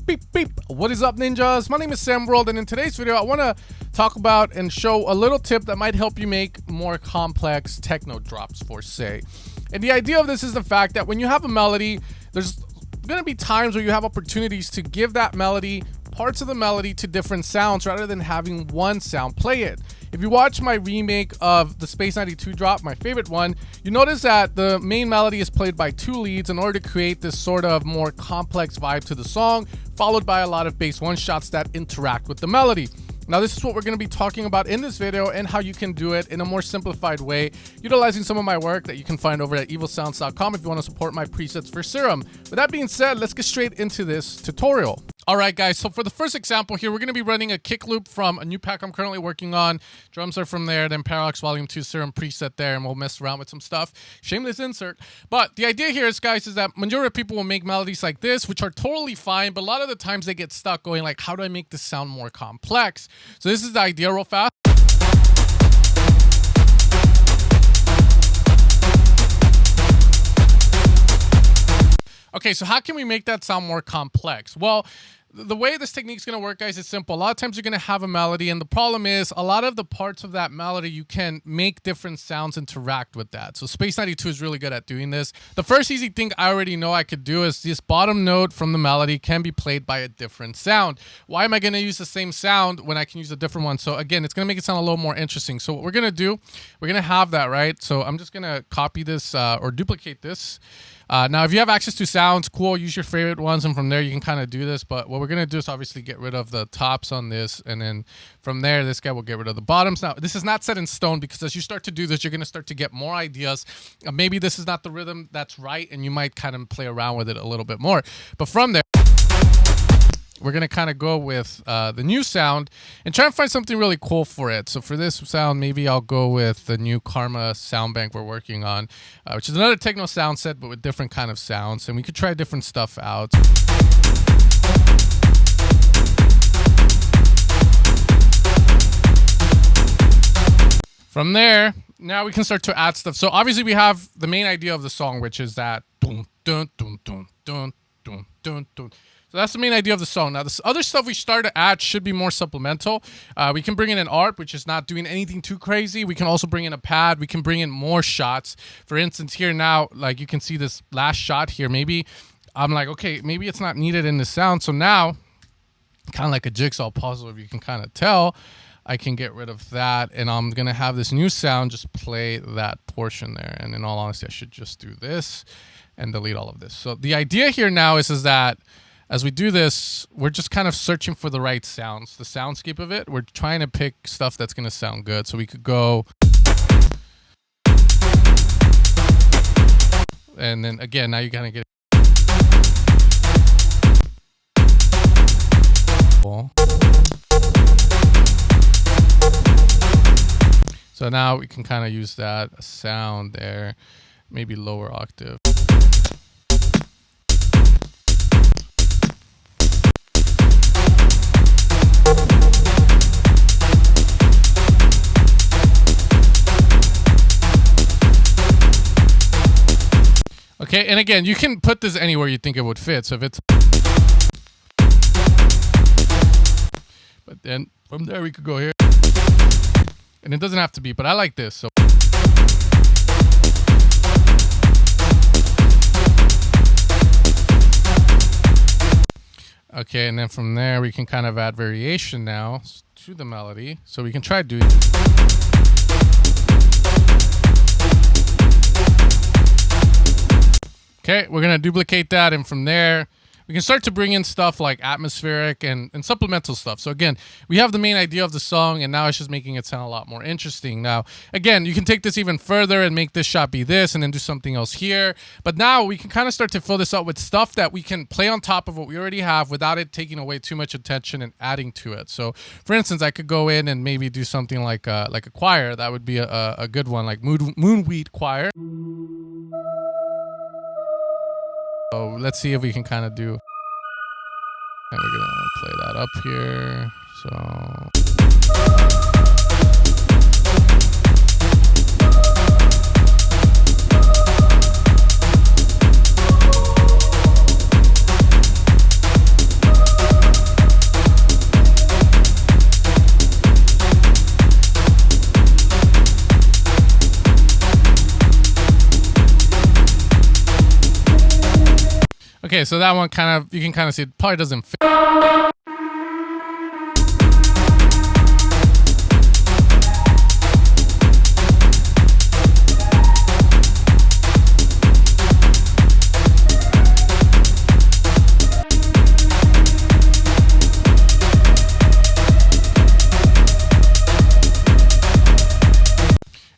Beep, beep. What is up, ninjas? My name is Sam World, and in today's video, I want to talk about and show a little tip that might help you make more complex techno drops, for say. And the idea of this is the fact that when you have a melody, there's going to be times where you have opportunities to give that melody, parts of the melody, to different sounds rather than having one sound play it. If you watch my remake of the Space 92 drop, my favorite one, you notice that the main melody is played by two leads in order to create this sort of more complex vibe to the song, followed by a lot of bass one shots that interact with the melody. Now, this is what we're going to be talking about in this video and how you can do it in a more simplified way, utilizing some of my work that you can find over at evilsounds.com if you want to support my presets for Serum. With that being said, let's get straight into this tutorial. All right, guys, so for the first example here, we're going to be running a kick loop from a new pack I'm currently working on. Drums are from there, then Parallax Volume 2 Serum preset there, and we'll mess around with some stuff. Shameless insert. But the idea here is, guys, is that majority of people will make melodies like this, which are totally fine, but a lot of the times they get stuck going like, how do I make this sound more complex? So this is the idea real fast. Okay, so how can we make that sound more complex? Well, the way this technique is going to work, guys, is simple. A lot of times you're going to have a melody, and the problem is a lot of the parts of that melody, you can make different sounds interact with that. So Space 92 is really good at doing this. The first easy thing I already know I could do is this bottom note from the melody can be played by a different sound. Why am I going to use the same sound when I can use a different one? So again, it's going to make it sound a little more interesting. So what we're going to do, we're going to have that, right? So I'm just going to copy this or duplicate this. Now, if you have access to sounds, cool, use your favorite ones, and from there you can kind of do this. But what we're going to do is obviously get rid of the tops on this, and then from there, this guy will get rid of the bottoms. Now, this is not set in stone because as you start to do this, you're going to start to get more ideas. Maybe this is not the rhythm that's right, and you might kind of play around with it a little bit more. But from there, we're going to kind of go with the new sound and try and find something really cool for it. So for this sound, maybe I'll go with the new Karma sound bank we're working on, which is another techno sound set, but with different kind of sounds. And we could try different stuff out. From there, now we can start to add stuff. So obviously we have the main idea of the song, which is that dun, dun, dun, dun, dun, dun, dun, dun. So that's the main idea of the song. Now, this other stuff we start to add should be more supplemental. We can bring in an art, which is not doing anything too crazy. We can also bring in a pad. We can bring in more shots. For instance, here now, like you can see this last shot here. Maybe I'm like, okay, maybe it's not needed in the sound. So now, kind of like a jigsaw puzzle, if you can kind of tell, I can get rid of that. And I'm going to have this new sound just play that portion there. And in all honesty, I should just do this and delete all of this. So the idea here now is that as we do this, we're just kind of searching for the right sounds, the soundscape of it. We're trying to pick stuff that's going to sound good. So we could go. And then again, now you kind of get. So now we can kind of use that sound there, maybe lower octave. Okay, and again, you can put this anywhere you think it would fit. So if it's, but then from there we could go here, and it doesn't have to be, but I like this. So okay, and then from there we can kind of add variation now to the melody. So we can try doing. Okay, we're going to duplicate that, and from there, we can start to bring in stuff like atmospheric and supplemental stuff. So again, we have the main idea of the song, and now it's just making it sound a lot more interesting. Now, again, you can take this even further and make this shot be this, and then do something else here. But now we can kind of start to fill this up with stuff that we can play on top of what we already have without it taking away too much attention and adding to it. So, for instance, I could go in and maybe do something like a choir. That would be a good one, like Moonweed Choir. So let's see if we can kind of do, and we're gonna play that up here. So Okay, so that one kind of, you can kind of see it probably doesn't fit.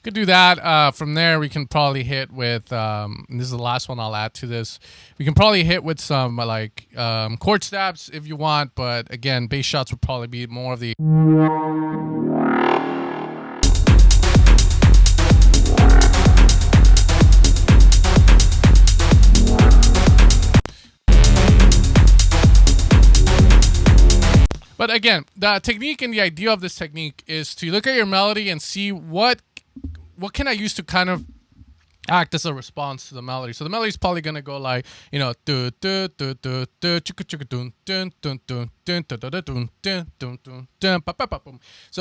Could do that. From there, we can probably hit with, and this is the last one I'll add to this. We can probably hit with some like chord stabs if you want, but again, bass shots would probably be more of the. But again, the technique and the idea of this technique is to look at your melody and see what can I use to kind of act as a response to the melody. So the melody is probably gonna go like, you know, so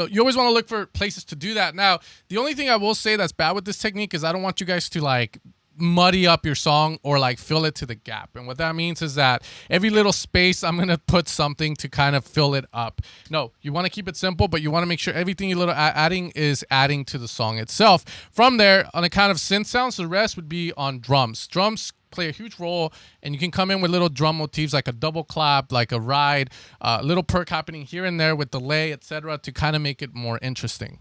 you always want to look for places to do that. Now, the only thing I will say that's bad with this technique is I don't want you guys to like muddy up your song or like fill it to the gap. And what that means is that every little space I'm gonna put something to kind of fill it up. No, you want to keep it simple, but you want to make sure everything you little adding is adding to the song itself. From there, on a kind of synth sounds, the rest would be on drums. Drums play a huge role, and you can come in with little drum motifs like a double clap, like a ride, little perk happening here and there with delay, etc., to kind of make it more interesting.